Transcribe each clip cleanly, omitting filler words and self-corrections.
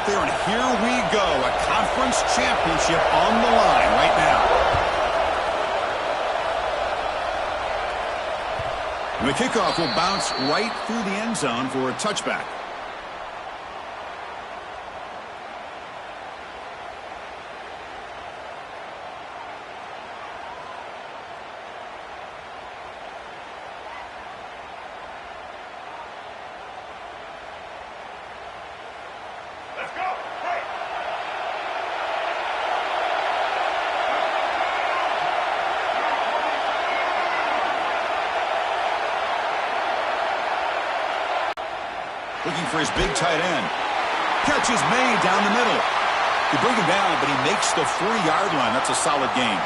there, and here we go. A conference championship on the line right now. And the kickoff will bounce right through the end zone for a touchback. Looking for his big tight end. Catch is made down the middle. They bring him down, but he makes the 4-yard line. That's a solid gain.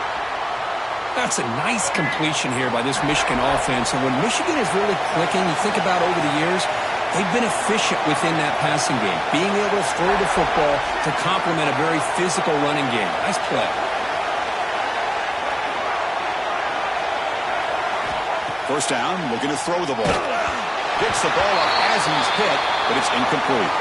That's a nice completion here by this Michigan offense. And when Michigan is really clicking, you think about over the years, they've been efficient within that passing game, being able to throw the football to complement a very physical running game. Nice play. First down, looking to throw the ball. Picks the ball up as he's hit, but it's incomplete.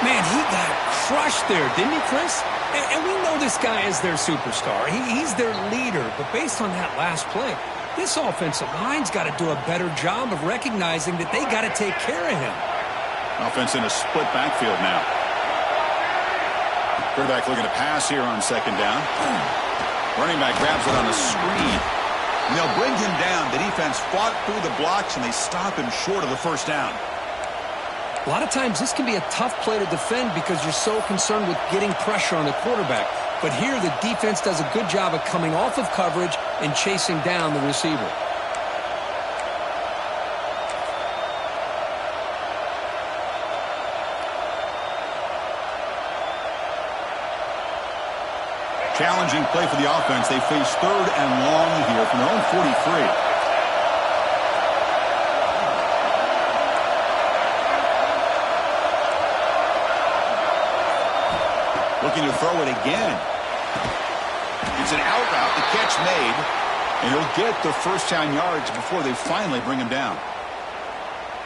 Man, he got crushed there, didn't he, Chris? And we know this guy is their superstar. He's their leader. But based on that last play, this offensive line's got to do a better job of recognizing that they got to take care of him. Offense in a split backfield now. Quarterback looking to pass here on second down. Running back grabs it on a screen. And they'll bring him down. The defense fought through the blocks, and they stop him short of the first down. A lot of times this can be a tough play to defend because you're so concerned with getting pressure on the quarterback. But here the defense does a good job of coming off of coverage and chasing down the receiver. Challenging play for the offense. They face third and long here from their own 43. Looking to throw it again. It's an out route. The catch made. And he'll get the first down yards before they finally bring him down.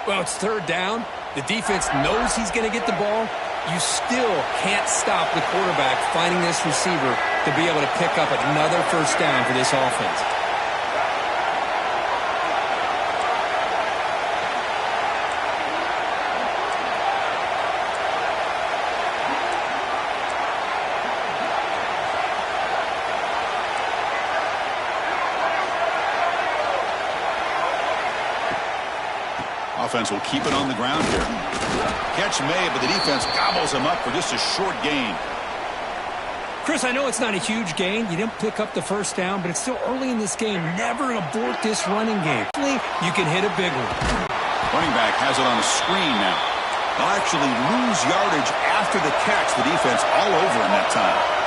Well, it's third down. The defense knows he's going to get the ball. You still can't stop the quarterback finding this receiver to be able to pick up another first down for this offense. Offense will keep it on the ground here. Catch made, but the defense gobbles him up for just a short gain. Chris, I know it's not a huge gain. You didn't pick up the first down, but it's still early in this game. Never abort this running game. You can hit a big one. Running back has it on a screen now. They'll actually lose yardage after the catch. The defense all over him that time.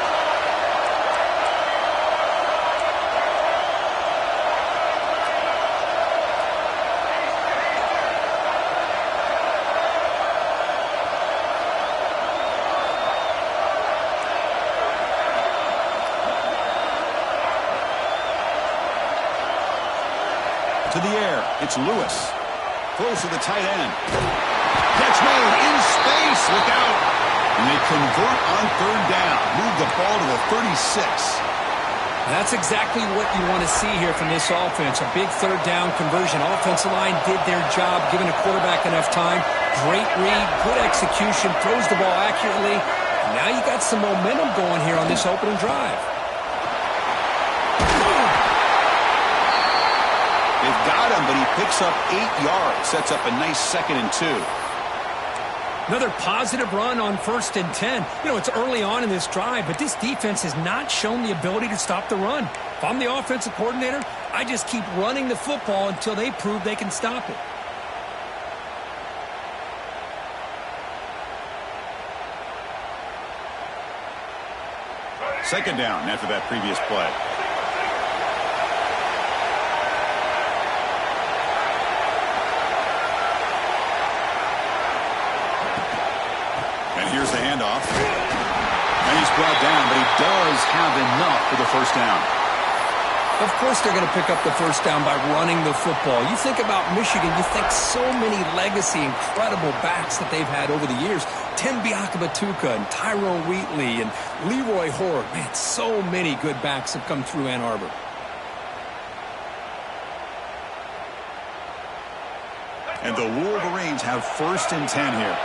To the air, it's Lewis. Throws to the tight end. Catch made in space. Look out. And they convert on third down. Move the ball to the 36. That's exactly what you want to see here from this offense. A big third down conversion. Offensive line did their job, giving a quarterback enough time. Great read, good execution, throws the ball accurately. And now you got some momentum going here on this opening drive. They've got him, but he picks up 8 yards. Sets up a nice 2nd and 2. Another positive run on 1st and 10. You know, it's early on in this drive, but this defense has not shown the ability to stop the run. If I'm the offensive coordinator, I just keep running the football until they prove they can stop it. Second down after that previous play. And here's the handoff. And he's brought down, but he does have enough for the first down. Of course they're going to pick up the first down by running the football. You think about Michigan, you think so many legacy, incredible backs that they've had over the years. Tim Biakabatuka and Tyrone Wheatley and Leroy Horde. Man, so many good backs have come through Ann Arbor. And the Wolverines have 1st and 10 here.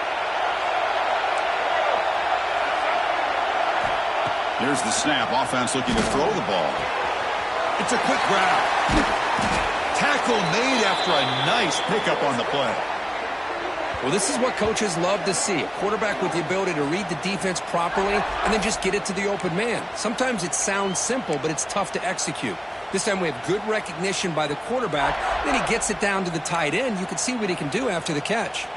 Here's the snap. Offense looking to throw the ball. It's a quick grab. Tackle made after a nice pickup on the play. Well, this is what coaches love to see. A quarterback with the ability to read the defense properly and then just get it to the open man. Sometimes it sounds simple, but it's tough to execute. This time we have good recognition by the quarterback. Then he gets it down to the tight end. You can see what he can do after the catch.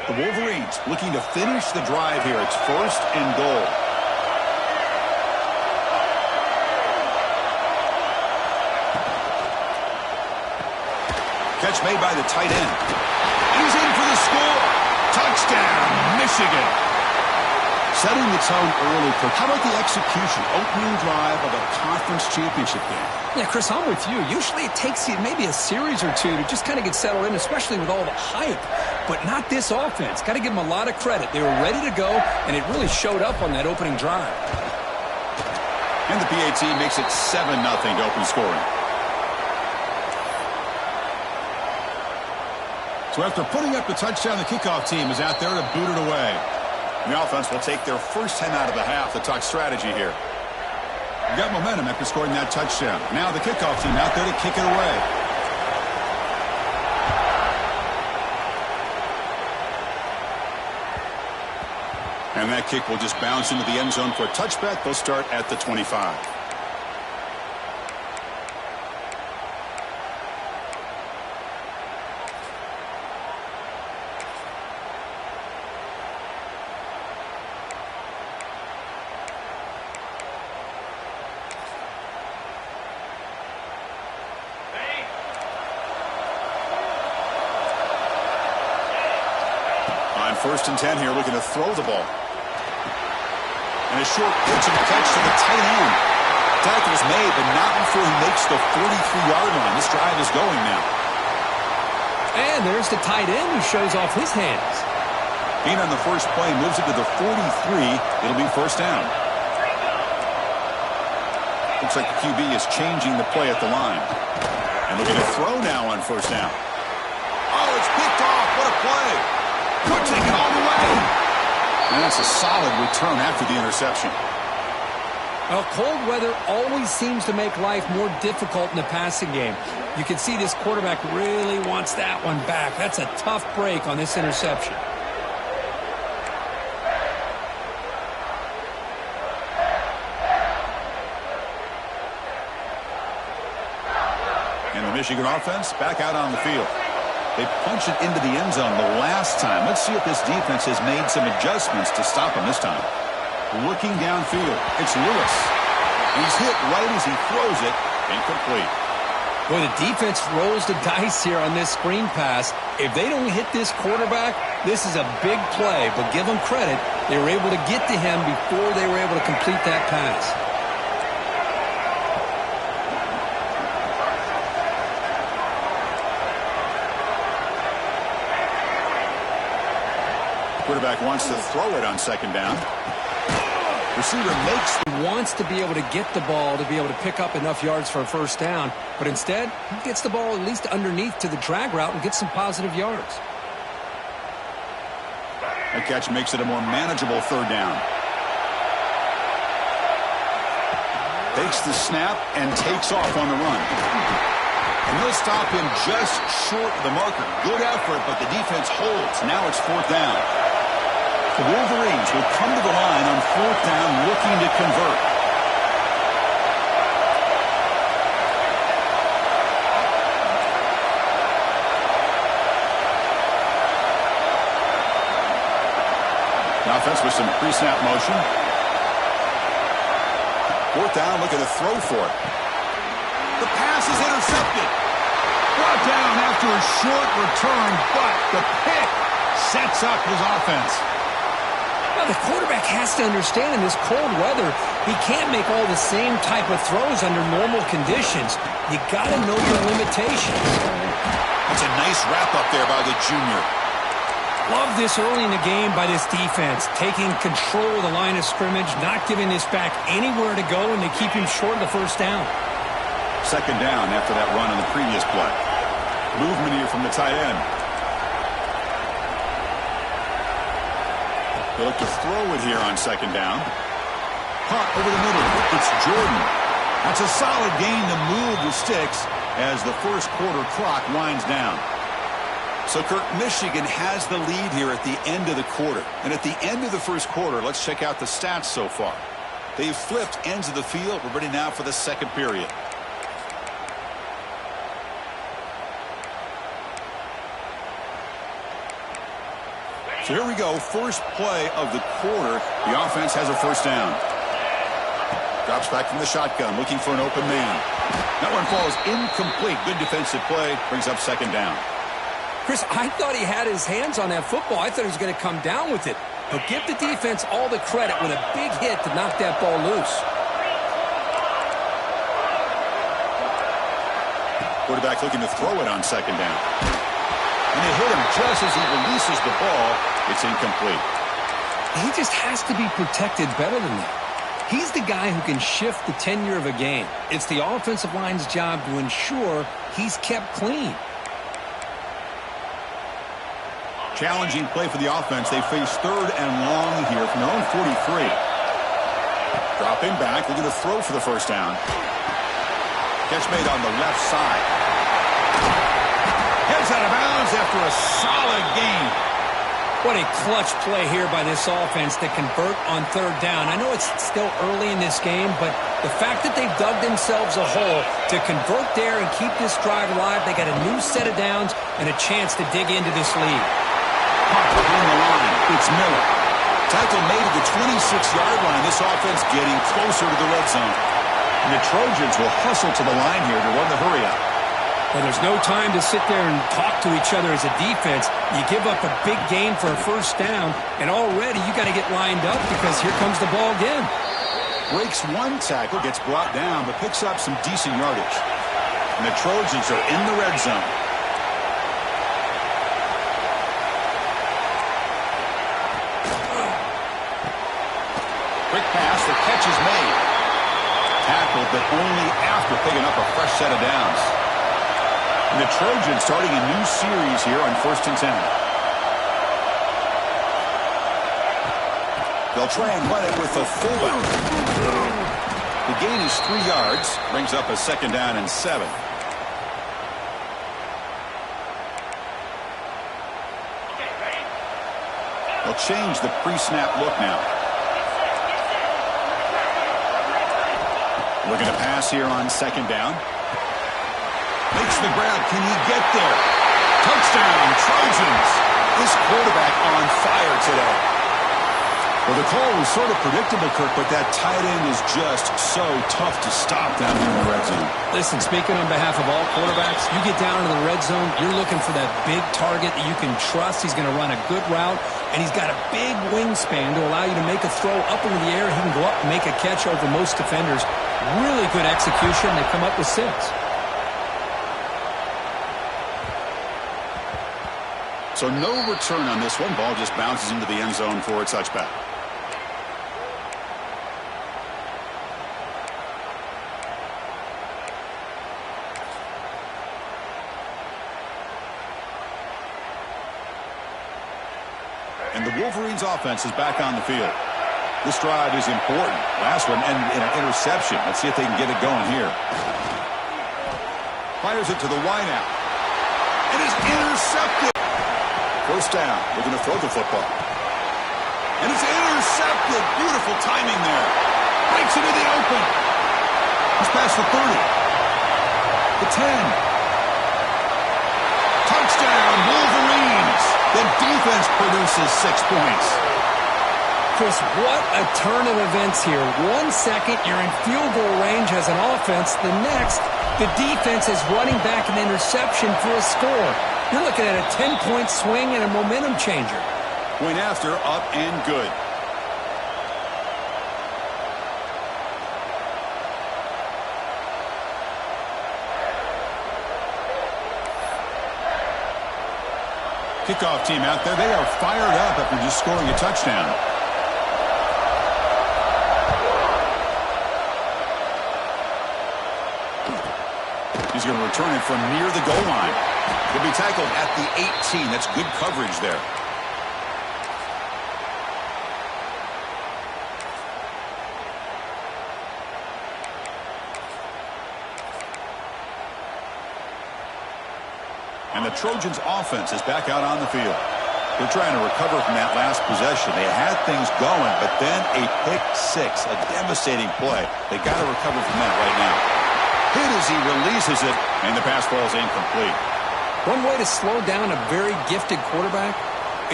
The Wolverines looking to finish the drive here. It's 1st and goal. Catch made by the tight end. He's in for the score. Touchdown, Michigan. Setting the tone early. How about the execution? Opening drive of a conference championship game. Yeah, Chris, I'm with you. Usually it takes you maybe a series or two to just kind of get settled in, especially with all the hype. But not this offense. Got to give them a lot of credit. They were ready to go, and it really showed up on that opening drive. And the PAT makes it 7-0 to open scoring. So after putting up the touchdown, the kickoff team is out there to boot it away. The offense will take their first 10 out of the half to talk strategy here. You got momentum after scoring that touchdown. Now the kickoff team out there to kick it away. And that kick will just bounce into the end zone for a touchback. They'll start at the 25. On 1st and 10 here, looking to throw the ball. And a short pitch and catch to the tight end. Tackle's made, but not before he makes the 43-yard line. This drive is going now. And there's the tight end who shows off his hands. Being on the first play moves it to the 43. It'll be 1st down. Looks like the QB is changing the play at the line. And looking to throw now on 1st down. Oh, it's picked off. What a play. Pushing it all the way. And that's a solid return after the interception. Well, cold weather always seems to make life more difficult in the passing game. You can see this quarterback really wants that one back. That's a tough break on this interception. And the Michigan offense back out on the field. They punched it into the end zone the last time. Let's see if this defense has made some adjustments to stop him this time. Looking downfield, it's Lewis. He's hit right as he throws it, incomplete. Boy, the defense rolls the dice here on this screen pass. If they don't hit this quarterback, this is a big play. But give them credit, they were able to get to him before they were able to complete that pass. Quarterback wants to throw it on 2nd down. Receiver wants to be able to get the ball to be able to pick up enough yards for a 1st down, but instead he gets the ball at least underneath to the drag route and gets some positive yards. That catch makes it a more manageable 3rd down. Takes the snap and takes off on the run. And they'll stop him just short of the marker. Good effort, but the defense holds. Now it's 4th down. The Wolverines will come to the line on 4th down looking to convert. The offense with some pre-snap motion. 4th down, looking to throw for it. The pass is intercepted. Brought down after a short return, but the pick sets up his offense. Now, the quarterback has to understand in this cold weather, he can't make all the same type of throws under normal conditions. You got to know your limitations. That's a nice wrap up there by the junior. Love this early in the game by this defense, taking control of the line of scrimmage, not giving this back anywhere to go, and they keep him short of the first down. Second down after that run on the previous play. Movement here from the tight end. They look to throw it here on second down. Caught over the middle. It's Jordan. That's a solid gain to move the sticks as the first quarter clock winds down. So, Kirk, Michigan has the lead here at the end of the quarter. And at the end of the first quarter, let's check out the stats so far. They've flipped ends of the field. We're ready now for the second period. So here we go. First play of the quarter. The offense has a first down. Drops back from the shotgun, looking for an open man. That one falls incomplete. Good defensive play. Brings up second down. Chris, I thought he had his hands on that football. I thought he was going to come down with it. But give the defense all the credit with a big hit to knock that ball loose. Quarterback looking to throw it on second down. And they hit him just as he releases the ball. It's incomplete. He just has to be protected better than that. He's the guy who can shift the tenure of a game. It's the offensive line's job to ensure he's kept clean. Challenging play for the offense. They face third and long here from their own 43. Dropping back, looking to throw for the first down. Catch made on the left side. Heads out of bounds after a solid gain. What a clutch play here by this offense to convert on third down. I know it's still early in this game, but the fact that they've dug themselves a hole to convert there and keep this drive alive, they got a new set of downs and a chance to dig into this lead. Behind the line, it's Miller. Tackle made at the 26-yard line. This offense getting closer to the red zone. And the Trojans will hustle to the line here to run the hurry up. Well, there's no time to sit there and talk to each other as a defense. You give up a big gain for a first down, and already you got to get lined up because here comes the ball again. Breaks one tackle, gets brought down, but picks up some decent yardage. And the Trojans are in the red zone. Quick pass, the catch is made. Tackled, but only after picking up a fresh set of downs. And the Trojans starting a new series here on 1st and 10. They'll try and run it with a fullback. The gain is 3 yards, brings up a second down and 7. They'll change the pre-snap look now. Looking to pass here on second down. Makes the grab. Can he get there? Touchdown, Trojans. This quarterback on fire today. Well, the call was sort of predictable, Kirk, but that tight end is just so tough to stop down here in the red zone. Listen, speaking on behalf of all quarterbacks, you get down into the red zone, you're looking for that big target that you can trust. He's going to run a good route, and he's got a big wingspan to allow you to make a throw up into the air. He can go up and make a catch over most defenders. Really good execution. They come up with 6. So no return on this one. Ball just bounces into the end zone for a touchback. And the Wolverines offense is back on the field. This drive is important. Last one ended in an interception. Let's see if they can get it going here. Fires it to the wideout. It is intercepted. First down. Looking to throw the football. And it's intercepted. Beautiful timing there. Breaks into the open. He's past the 30. The 10. Touchdown, Wolverines. The defense produces 6 points. Chris, what a turn of events here. 1 second, you're in field goal range as an offense. The next, the defense is running back an interception for a score. You're looking at a 10-point swing and a momentum changer. Point after, up and good. Kickoff team out there, they are fired up after just scoring a touchdown. He's going to return it from near the goal line. He'll be tackled at the 18. That's good coverage there. And the Trojans' offense is back out on the field. They're trying to recover from that last possession. They had things going, but then a pick six, a devastating play. They got to recover from that right now. Hit as he releases it, and the pass falls incomplete. One way to slow down a very gifted quarterback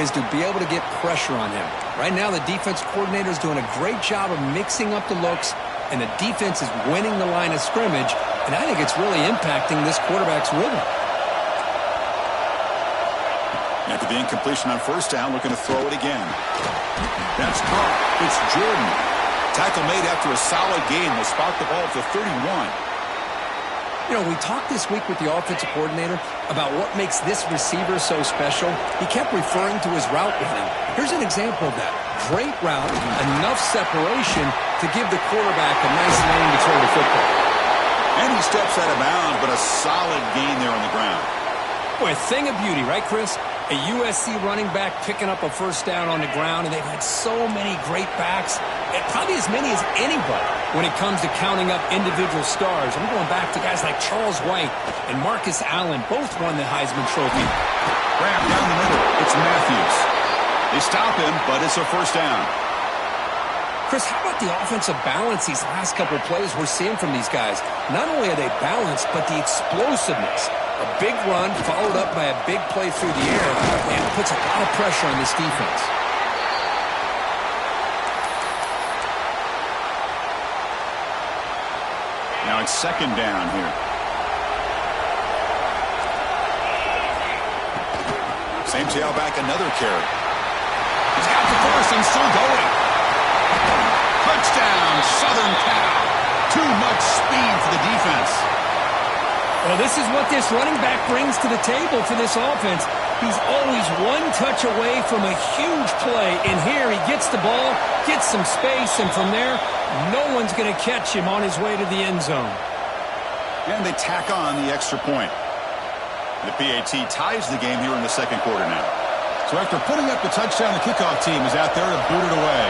is to be able to get pressure on him. Right now, the defense coordinator is doing a great job of mixing up the looks, and the defense is winning the line of scrimmage, and I think it's really impacting this quarterback's rhythm. After the incompletion on first down, looking to throw it again. That's caught. It's Jordan. Tackle made after a solid gain. They'll spot the ball at the 31. You know, we talked this week with the offensive coordinator about what makes this receiver so special. He kept referring to his route running. Here's an example of that. Great route, enough separation to give the quarterback a nice lane to throw the football. And he steps out of bounds, but a solid gain there on the ground. Boy, a thing of beauty, right, Chris? A USC running back picking up a first down on the ground, and they've had so many great backs, and probably as many as anybody when it comes to counting up individual stars. I'm going back to guys like Charles White and Marcus Allen. Both won the Heisman Trophy. Wrap down the middle. It's Matthews. They stop him, but it's a first down. Chris, how about the offensive balance these last couple of plays we're seeing from these guys? Not only are they balanced, but the explosiveness. A big run followed up by a big play through the air, and it puts a lot of pressure on this defense. Now it's second down here. Same tailback, another carry. He's got the first and still going. Touchdown, Southern Cal. Too much speed for the defense. Well, this is what this running back brings to the table for this offense. He's always one touch away from a huge play. And here he gets the ball, gets some space, and from there, no one's going to catch him on his way to the end zone. And they tack on the extra point. The PAT ties the game here in the second quarter now. So after putting up the touchdown, the kickoff team is out there to boot it away.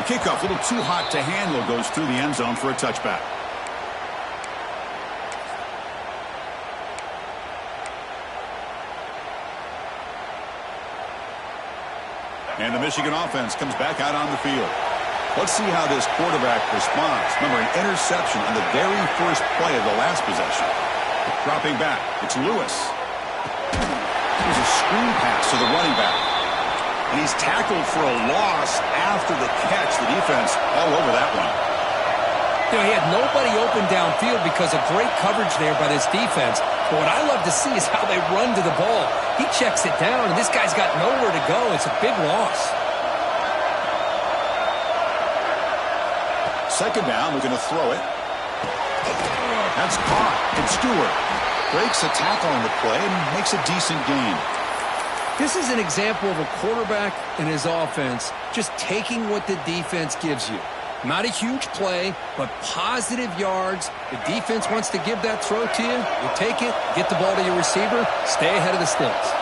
The kickoff, a little too hot to handle, goes through the end zone for a touchback. And the Michigan offense comes back out on the field. Let's see how this quarterback responds. Remember, an interception on the very first play of the last possession. Dropping back, it's Lewis. Here's a screen pass to the running back. And he's tackled for a loss after the catch. The defense all over that one. You know, he had nobody open downfield because of great coverage there by this defense. But what I love to see is how they run to the ball. He checks it down, and this guy's got nowhere to go. It's a big loss. Second down, we're going to throw it. That's caught. It's Stewart. Breaks a tackle on the play and makes a decent gain. This is an example of a quarterback and his offense just taking what the defense gives you. Not a huge play, but positive yards. The defense wants to give that throw to you. You take it, get the ball to your receiver, stay ahead of the sticks.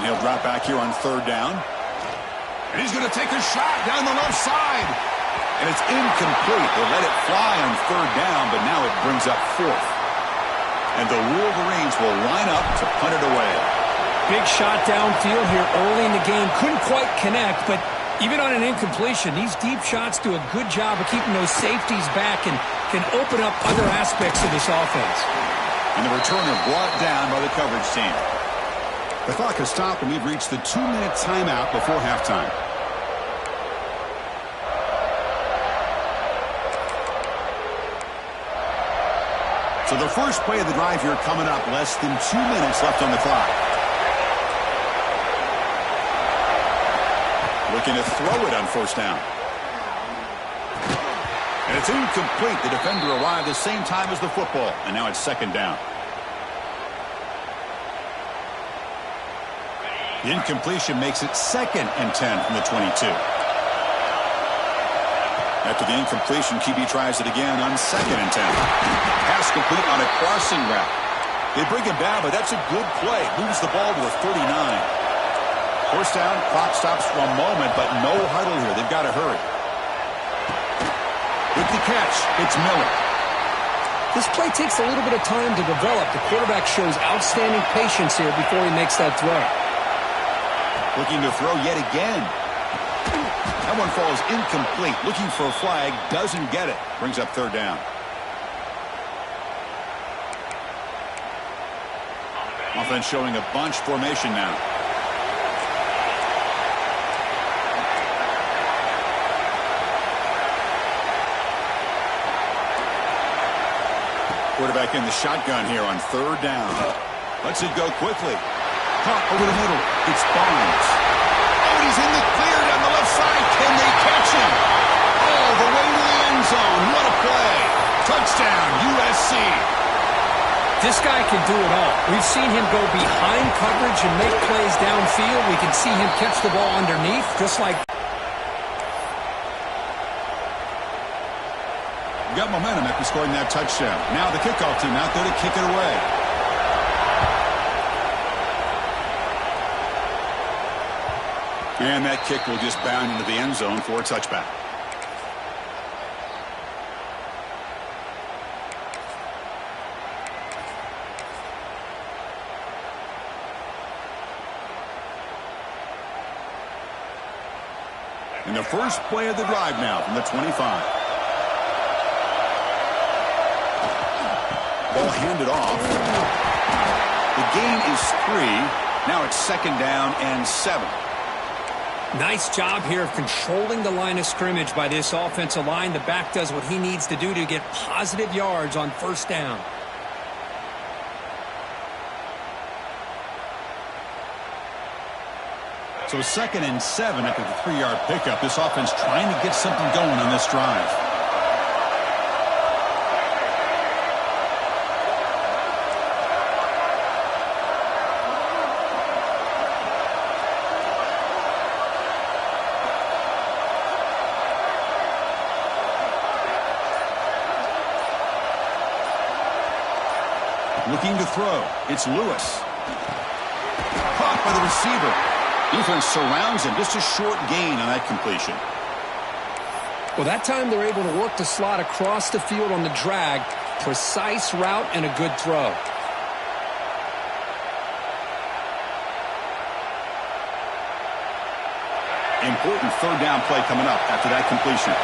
He'll drop back here on third down. And he's going to take a shot down the left side. And it's incomplete. They let it fly on third down, but now it brings up fourth. And the Wolverines will line up to punt it away. Big shot downfield here early in the game. Couldn't quite connect, but even on an incompletion, these deep shots do a good job of keeping those safeties back and can open up other aspects of this offense. And the returner brought down by the coverage team. The clock has stopped, and we've reached the 2-minute timeout before halftime. So the first play of the drive here coming up. Less than 2 minutes left on the clock. Looking to throw it on first down. And it's incomplete. The defender arrived the same time as the football. And now it's second down. The incompletion makes it 2nd and 10 from the 22. After the incompletion, QB tries it again on 2nd and 10. Pass complete on a crossing route. They bring him down, but that's a good play. Moves the ball to the 39. First down, clock stops for a moment, but no huddle here. They've got to hurry. With the catch, it's Miller. This play takes a little bit of time to develop. The quarterback shows outstanding patience here before he makes that throw. Looking to throw yet again. That one falls incomplete. Looking for a flag. Doesn't get it. Brings up third down. Offense showing a bunch formation now. Quarterback in the shotgun here on third down. Lets it go quickly. Caught over the middle. It's Barnes. Oh, he's in the clear down the left side. Can they catch him? All the way to the end zone. What a play. Touchdown, USC. This guy can do it all. We've seen him go behind coverage and make plays downfield. We can see him catch the ball underneath, just like... Got momentum after scoring that touchdown. Now the kickoff team out there to kick it away. And that kick will just bound into the end zone for a touchback. And the first play of the drive now from the 25. Ball handed off. The gain is 3. Now it's second down and 7. Nice job here of controlling the line of scrimmage by this offensive line. The back does what he needs to do to get positive yards on first down. So second and 7 after the 3-yard pickup. This offense trying to get something going on this drive. Looking to throw. It's Lewis. Caught by the receiver. Defense surrounds him. Just a short gain on that completion. Well, that time they're able to work the slot across the field on the drag. Precise route and a good throw. Important third down play coming up after that completion.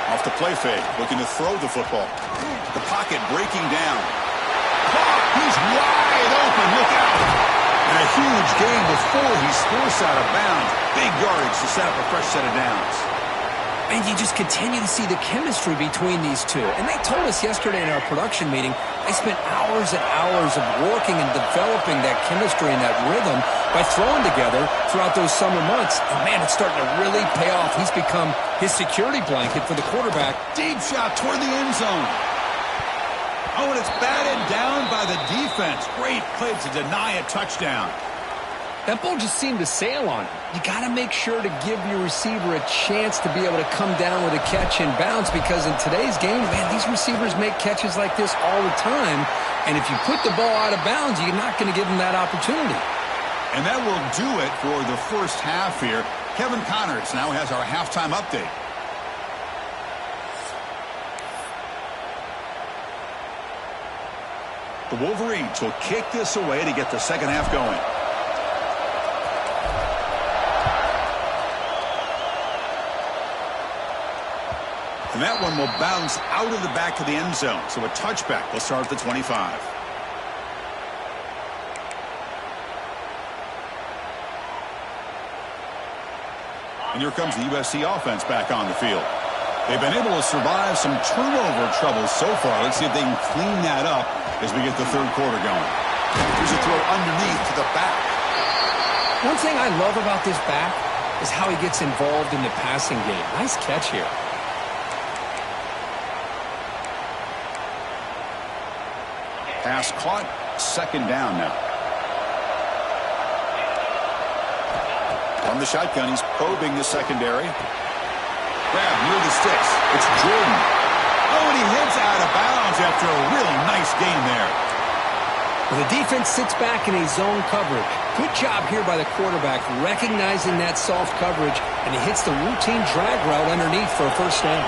Off the play fake, looking to throw the football. The pocket breaking down. Caught! He's wide open. Look out! And a huge gain before he's forced out of bounds. Big yardage to set up a fresh set of downs. And you just continue to see the chemistry between these two. And they told us yesterday in our production meeting, they spent hours and hours of working and developing that chemistry and that rhythm by throwing together throughout those summer months. And, man, it's starting to really pay off. He's become his security blanket for the quarterback. Deep shot toward the end zone. Oh, and it's batted down by the defense. Great play to deny a touchdown. That ball just seemed to sail on him. You got to make sure to give your receiver a chance to be able to come down with a catch and bounce, because in today's game, man, these receivers make catches like this all the time. And if you put the ball out of bounds, you're not going to give them that opportunity. And that will do it for the first half here. Kevin Connors now has our halftime update. The Wolverines will kick this away to get the second half going. And that one will bounce out of the back of the end zone. So a touchback will start at the 25. And here comes the USC offense back on the field. They've been able to survive some turnover troubles so far. Let's see if they can clean that up as we get the third quarter going. Here's a throw underneath to the back. One thing I love about this back is how he gets involved in the passing game. Nice catch here. Pass caught. Second down now. From the shotgun, he's probing the secondary. Grab near the sticks. It's Jordan. Oh, and he heads out of bounds after a really nice gain there. Well, the defense sits back in a zone coverage. Good job here by the quarterback recognizing that soft coverage, and he hits the routine drag route underneath for a first down.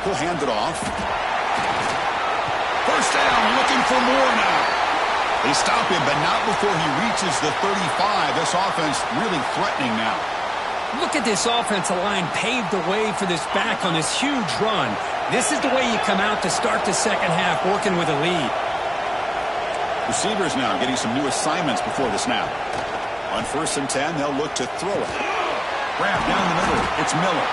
He'll hand it off. First down, looking for more now. They stop him, but not before he reaches the 35. This offense really threatening now. Look at this offensive line paved the way for this back on this huge run. This is the way you come out to start the second half, working with a lead. Receivers now getting some new assignments before the snap. On 1st and 10, they'll look to throw it. Grab down the middle. It's Miller.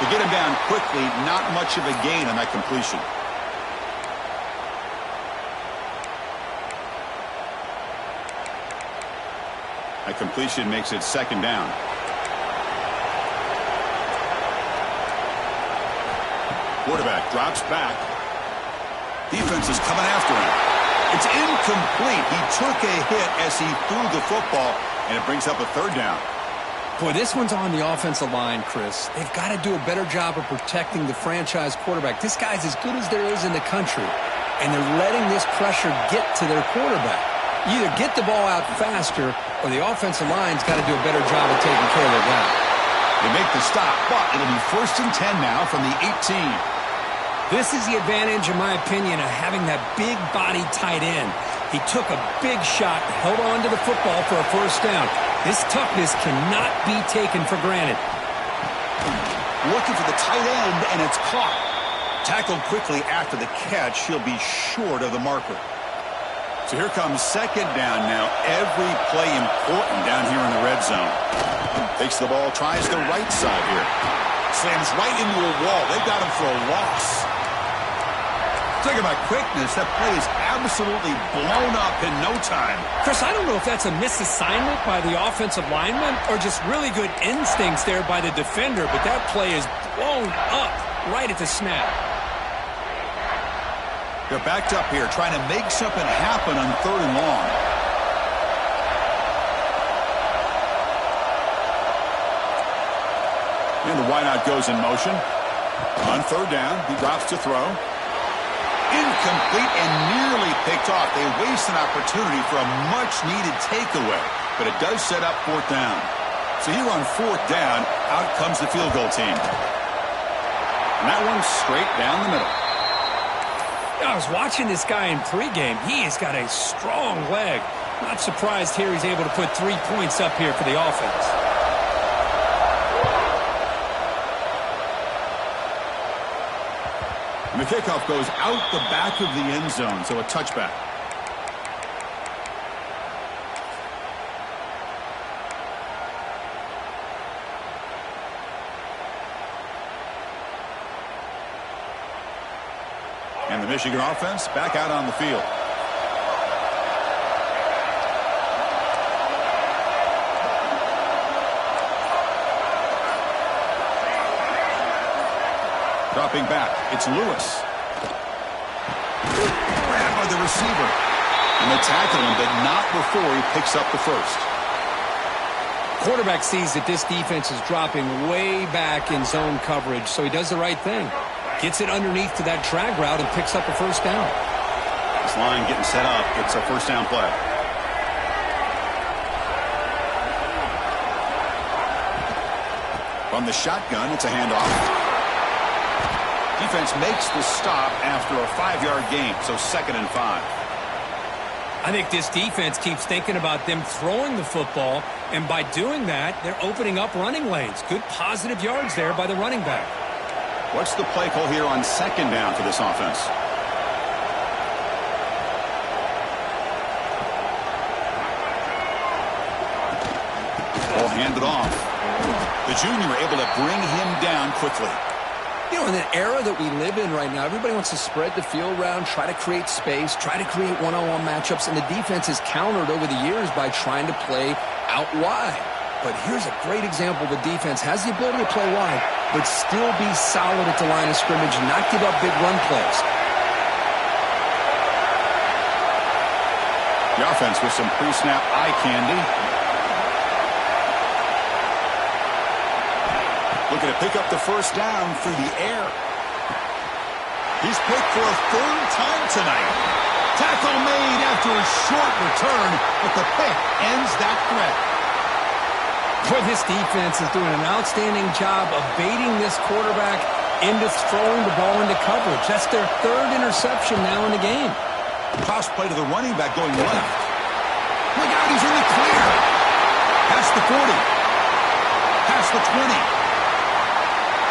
To get him down quickly, not much of a gain on that completion. That completion makes it second down. Quarterback drops back. Defense is coming after him. It's incomplete. He took a hit as he threw the football, and it brings up a third down. Boy, this one's on the offensive line, Chris. They've got to do a better job of protecting the franchise quarterback. This guy's as good as there is in the country, and they're letting this pressure get to their quarterback. You either get the ball out faster, or the offensive line's got to do a better job of taking care of their guy. They make the stop, but it'll be 1st and 10 now from the 18. This is the advantage, in my opinion, of having that big body tight end. He took a big shot, held on to the football for a first down. This toughness cannot be taken for granted. Looking for the tight end, and it's caught. Tackled quickly after the catch. He'll be short of the marker. So here comes second down now. Every play important down here in the red zone. Takes the ball, tries the right side here. Slams right into a wall. They've got him for a loss. Talking about quickness, that play is absolutely blown up in no time. Chris, I don't know if that's a misassignment by the offensive lineman or just really good instincts there by the defender, but that play is blown up right at the snap. They're backed up here trying to make something happen on 3rd and long. And the wideout goes in motion. On 3rd down, he drops to throw. Incomplete and nearly picked off. They waste an opportunity for a much-needed takeaway, but it does set up 4th down. So here on 4th down, out comes the field goal team. And that one's straight down the middle. I was watching this guy in pregame. He has got a strong leg. Not surprised here he's able to put 3 points up here for the offense. And the kickoff goes out the back of the end zone, so a touchback. And the Michigan offense back out on the field. Dropping back, it's Lewis. Grabbed by the receiver. And they tackle him, but not before he picks up the first. Quarterback sees that this defense is dropping way back in zone coverage, so he does the right thing. Gets it underneath to that drag route and picks up a first down. This line getting set up. It's a first down play. From the shotgun, it's a handoff. Defense makes the stop after a 5-yard gain, so 2nd and 5. I think this defense keeps thinking about them throwing the football, and by doing that, they're opening up running lanes. Good positive yards there by the running back. What's the play call here on 2nd down for this offense? Ball handed off. The junior able to bring him down quickly. You know, in the era that we live in right now, everybody wants to spread the field around, try to create space, try to create one-on-one matchups, and the defense has countered over the years by trying to play out wide. But here's a great example. The defense has the ability to play wide, but still be solid at the line of scrimmage and not give up big run plays. The offense with some pre-snap eye candy. Looking to pick up the first down through the air. He's picked for a third time tonight. Tackle made after a short return, but the pick ends that threat. Boy, this defense is doing an outstanding job of baiting this quarterback into throwing the ball into coverage. That's their third interception now in the game. Toss play to the running back going left. Look out, he's in the clear. Past the 40. Past the 20.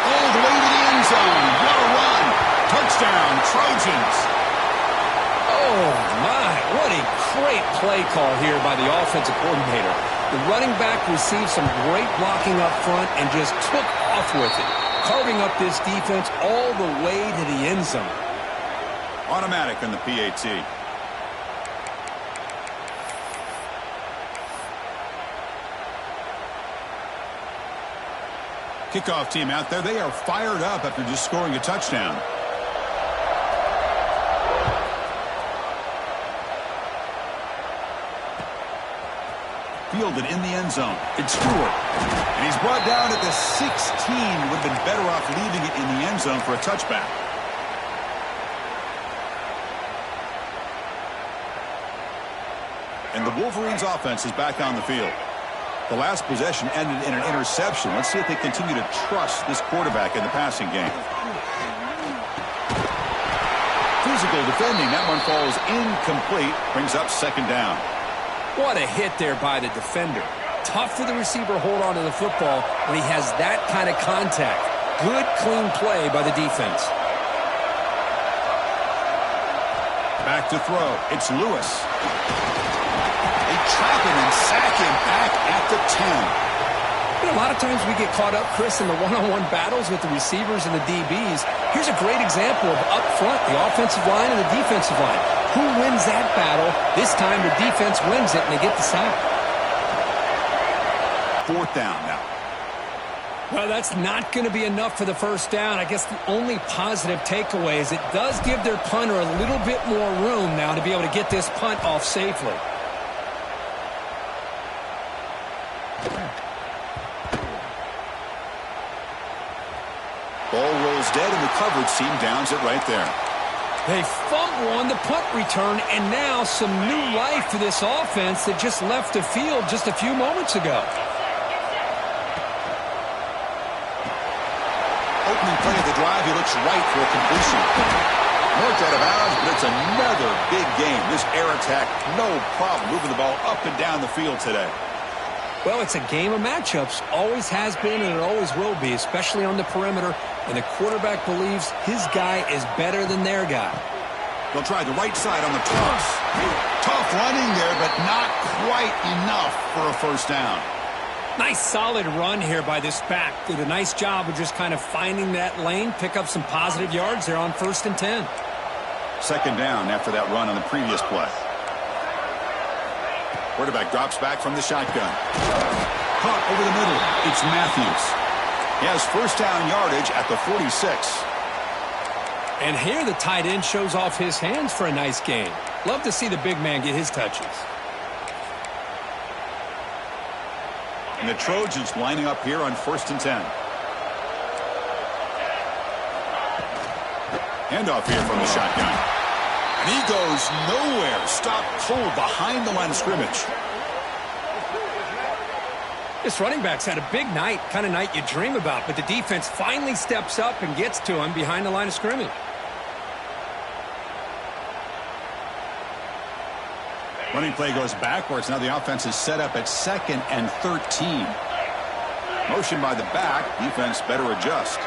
All the way to the end zone. What a run. Touchdown, Trojans. Oh, my. What a great play call here by the offensive coordinator. The running back received some great blocking up front and just took off with it, carving up this defense all the way to the end zone. Automatic on the PAT. Kickoff team out there. They are fired up after just scoring a touchdown. Fielded in the end zone. It's Stewart. And he's brought down at the 16. Would have been better off leaving it in the end zone for a touchback. And the Wolverines offense is back on the field. The last possession ended in an interception. Let's see if they continue to trust this quarterback in the passing game. Physical defending. That one falls incomplete. Brings up second down. What a hit there by the defender. Tough for the receiver to hold on to the football when he has that kind of contact. Good, clean play by the defense. Back to throw. It's Lewis. They trap him and sack him back at the 10. You know, a lot of times we get caught up, Chris, in the one-on-one battles with the receivers and the DBs. Here's a great example of up front, the offensive line and the defensive line. Who wins that battle? This time the defense wins it, and they get the sack. Fourth down now. Well, that's not going to be enough for the first down. I guess the only positive takeaway is it does give their punter a little bit more room now to be able to get this punt off safely. Ball rolls dead, and the coverage team downs it right there. They fumble on the punt return, and now some new life to this offense that just left the field just a few moments ago. Opening play of the drive, he looks right for a completion. Marked out of bounds, but it's another big game. This air attack, no problem moving the ball up and down the field today. Well, it's a game of matchups. Always has been, and it always will be, especially on the perimeter. And the quarterback believes his guy is better than their guy. They'll try the right side on the toss. Tough running there, but not quite enough for a first down. Nice solid run here by this back. Did a nice job of just kind of finding that lane, pick up some positive yards there on 1st and 10. Second down after that run on the previous play. Quarterback drops back from the shotgun. Caught over the middle. It's Matthews. He has first down yardage at the 46. And here the tight end shows off his hands for a nice gain. Love to see the big man get his touches. And the Trojans lining up here on 1st and 10. Handoff here from the shotgun. And he goes nowhere. Stopped cold behind the line of scrimmage. This running back's had a big night, kind of night you dream about, but the defense finally steps up and gets to him behind the line of scrimmage. Running play goes backwards. Now the offense is set up at 2nd and 13. Motion by the back. Defense better adjust.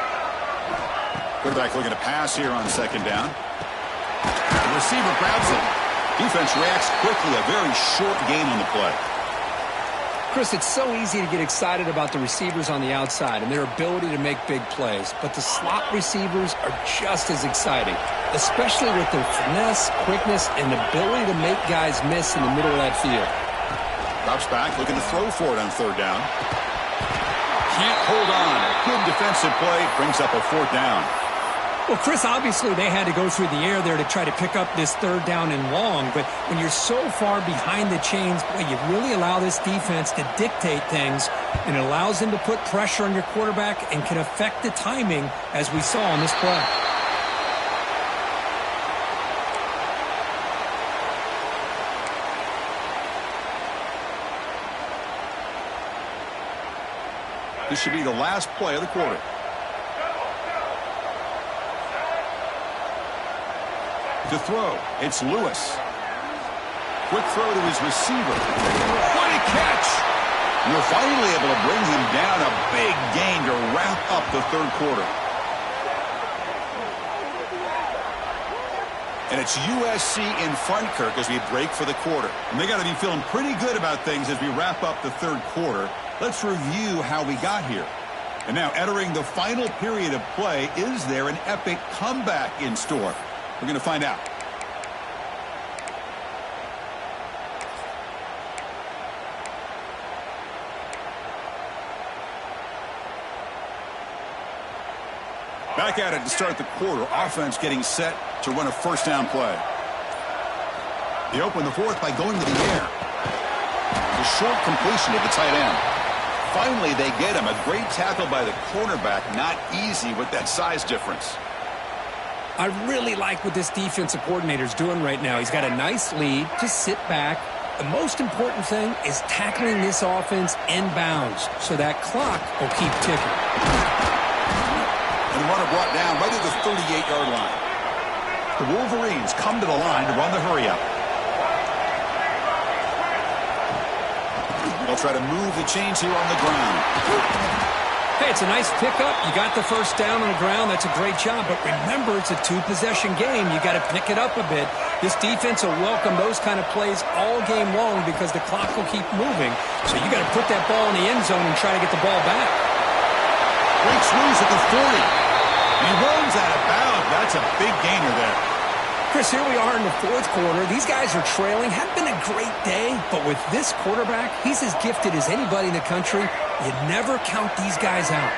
Quarterback looking to pass here on 2nd down. The receiver grabs it. Defense reacts quickly. A very short gain on the play. Chris, it's so easy to get excited about the receivers on the outside and their ability to make big plays, but the slot receivers are just as exciting, especially with their finesse, quickness, and ability to make guys miss in the middle of that field. Drops back, looking to throw for it on third down. Can't hold on. A good defensive play brings up a fourth down. Well, Chris, obviously they had to go through the air there to try to pick up this third down and long, but when you're so far behind the chains, boy, you really allow this defense to dictate things, and it allows them to put pressure on your quarterback and can affect the timing, as we saw on this play. This should be the last play of the quarter. To throw, it's Lewis. Quick throw to his receiver. What a catch! And they're finally able to bring him down. A big gain to wrap up the third quarter. And it's USC in front, Kirk, as we break for the quarter. And they got to be feeling pretty good about things as we wrap up the third quarter. Let's review how we got here. And now entering the final period of play, is there an epic comeback in store? We're going to find out. Back at it to start the quarter. Offense getting set to run a first down play. They open the fourth by going to the air. The short completion to the tight end. Finally, they get him. A great tackle by the cornerback. Not easy with that size difference. I really like what this defensive coordinator is doing right now. He's got a nice lead. Just sit back. The most important thing is tackling this offense inbounds so that clock will keep ticking. And the runner brought down right at the 38-yard line. The Wolverines come to the line to run the hurry-up. They'll try to move the chains here on the ground. Hey, it's a nice pickup. You got the first down on the ground. That's a great job. But remember, it's a two-possession game. You got to pick it up a bit. This defense will welcome those kind of plays all game long because the clock will keep moving. So you got to put that ball in the end zone and try to get the ball back. Breaks loose at the 40. He runs out of bounds. That's a big gainer there. Chris, here we are in the fourth quarter. These guys are trailing. Hadn't been a great day, but with this quarterback, he's as gifted as anybody in the country. You never count these guys out.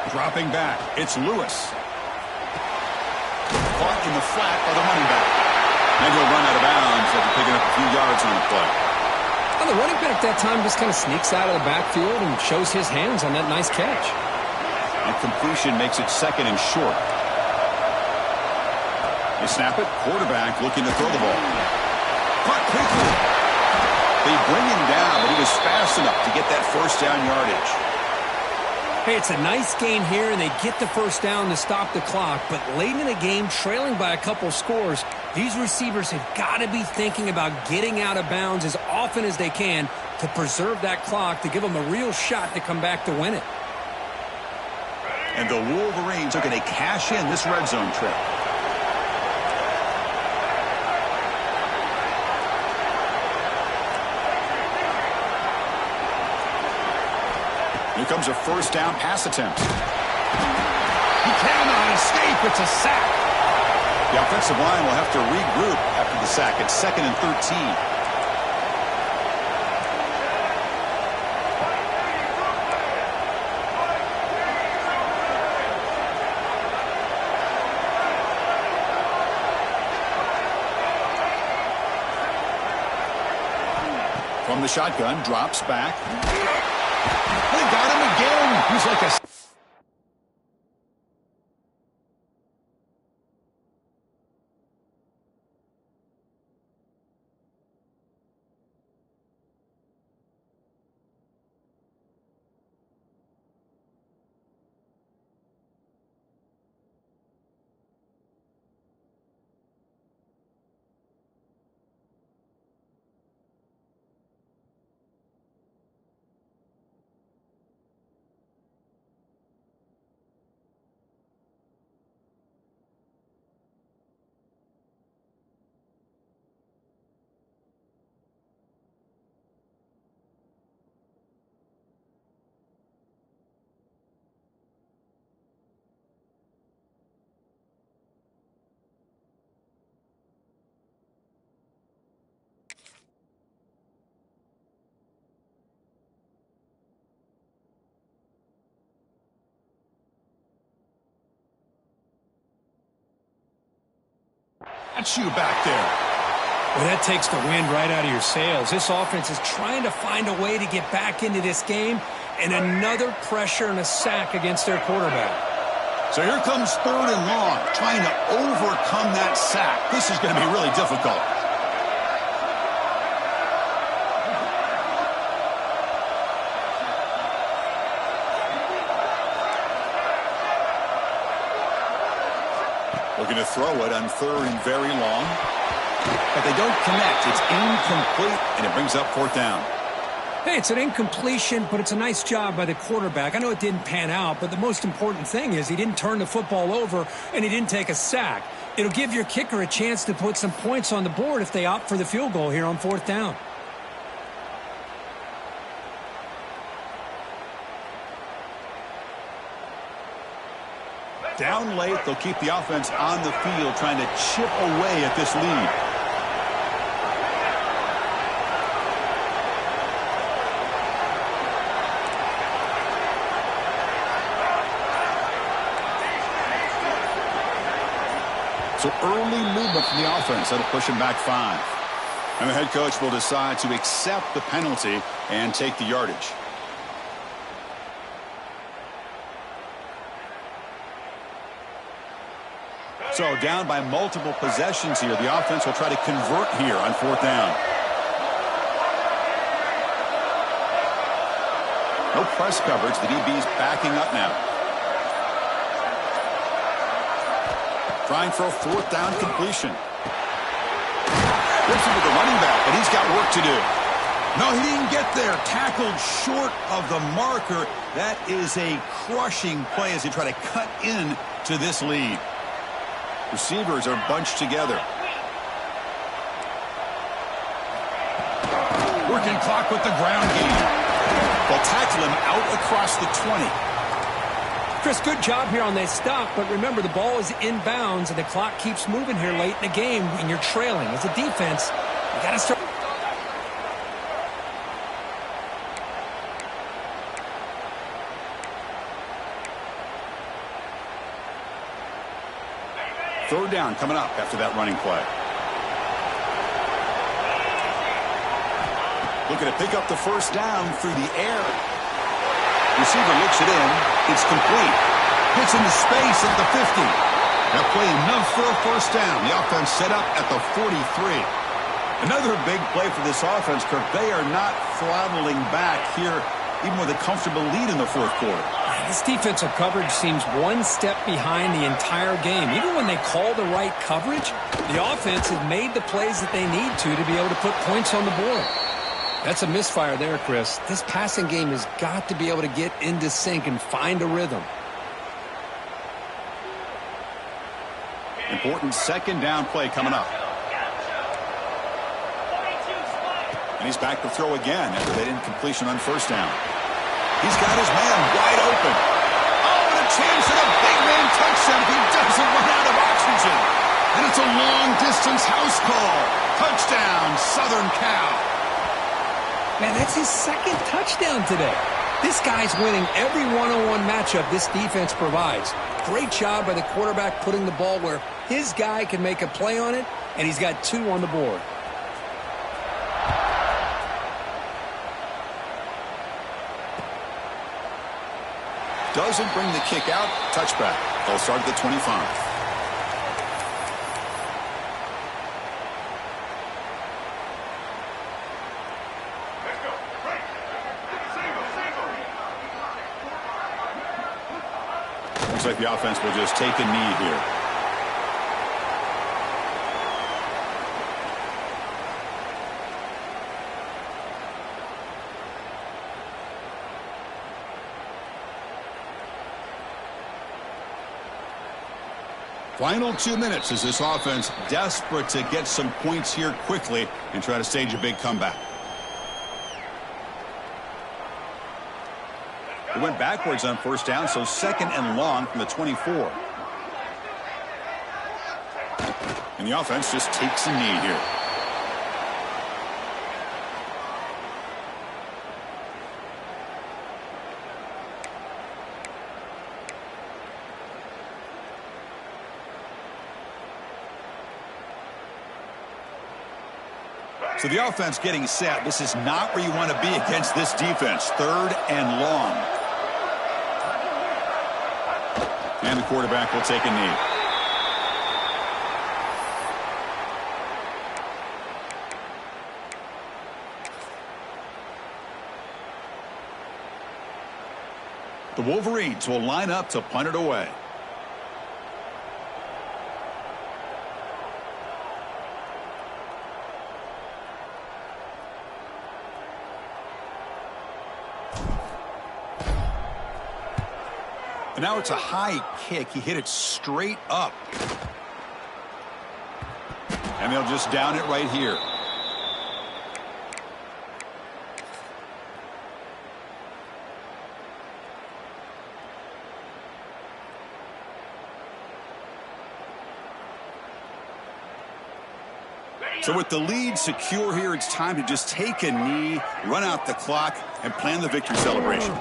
Dropping back, it's Lewis. Caught in the flat by the running back. And he'll run out of bounds after picking up a few yards on the play. Well, the running back that time just kind of sneaks out of the backfield and shows his hands on that nice catch. And completion makes it second and short. They snap it. Quarterback looking to throw the ball. Caught quickly. They bring him down, but he was fast enough to get that first down yardage. Hey, it's a nice gain here, and they get the first down to stop the clock. But late in the game, trailing by a couple scores, these receivers have got to be thinking about getting out of bounds as often as they can to preserve that clock, to give them a real shot to come back to win it. And the Wolverines are going to cash in this red zone trip. Here comes a first down pass attempt. He cannot escape. It's a sack. The offensive line will have to regroup after the sack. It's 2nd and 13. From the shotgun, drops back. They got him again. He's like a... got you back there. Well, that takes the wind right out of your sails. This offense is trying to find a way to get back into this game, and another pressure and a sack against their quarterback. So here comes 3rd and long, trying to overcome that sack. This is going to be really difficult. Looking to throw it on 3rd and very long. But they don't connect. It's incomplete, and it brings up 4th down. Hey, it's an incompletion, but it's a nice job by the quarterback. I know it didn't pan out, but the most important thing is he didn't turn the football over, and he didn't take a sack. It'll give your kicker a chance to put some points on the board if they opt for the field goal here on 4th down. Down late, they'll keep the offense on the field, trying to chip away at this lead. So early movement from the offense. That'll push him back 5. And the head coach will decide to accept the penalty and take the yardage. So down by multiple possessions here. The offense will try to convert here on 4th down. No press coverage. The DB's backing up now. Trying for a 4th down completion. Looks into the running back, but he's got work to do. No, he didn't get there. Tackled short of the marker. That is a crushing play as they try to cut in to this lead. Receivers are bunched together. Working clock with the ground game. They'll tackle him out across the 20. Chris, good job here on that stop, but remember the ball is inbounds and the clock keeps moving here late in the game and you're trailing. As a defense, you got to start. Third down coming up after that running play. Looking to pick up the 1st down through the air. Receiver looks it in. It's complete. Hits into space at the 50. That play enough for a 1st down. The offense set up at the 43. Another big play for this offense, Kirk. They are not throttling back here, even with a comfortable lead in the 4th quarter. This defensive coverage seems one step behind the entire game. Even when they call the right coverage, the offense has made the plays that they need to be able to put points on the board. That's a misfire there, Chris. This passing game has got to be able to get into sync and find a rhythm. Important 2nd down play coming up. And he's back to throw again after that incompletion on 1st down. He's got his man wide open. Oh, and a chance at a big man touchdown if he doesn't run out of oxygen. And it's a long-distance house call. Touchdown, Southern Cal. Man, that's his 2nd touchdown today. This guy's winning every one-on-one matchup this defense provides. Great job by the quarterback putting the ball where his guy can make a play on it, and he's got 2 on the board. Doesn't bring the kick out. Touchback. They'll start at the 25. Looks like the offense will just take a knee here. Final 2 minutes as this offense desperate to get some points here quickly and try to stage a big comeback. They went backwards on 1st down, so 2nd and long from the 24. And the offense just takes a knee here. So the offense getting set. This is not where you want to be against this defense. 3rd and long. And the quarterback will take a knee. The Wolverines will line up to punt it away. And now it's a high kick. He hit it straight up. And they'll just down it right here. So with the lead secure here, it's time to just take a knee, run out the clock, and plan the victory celebration.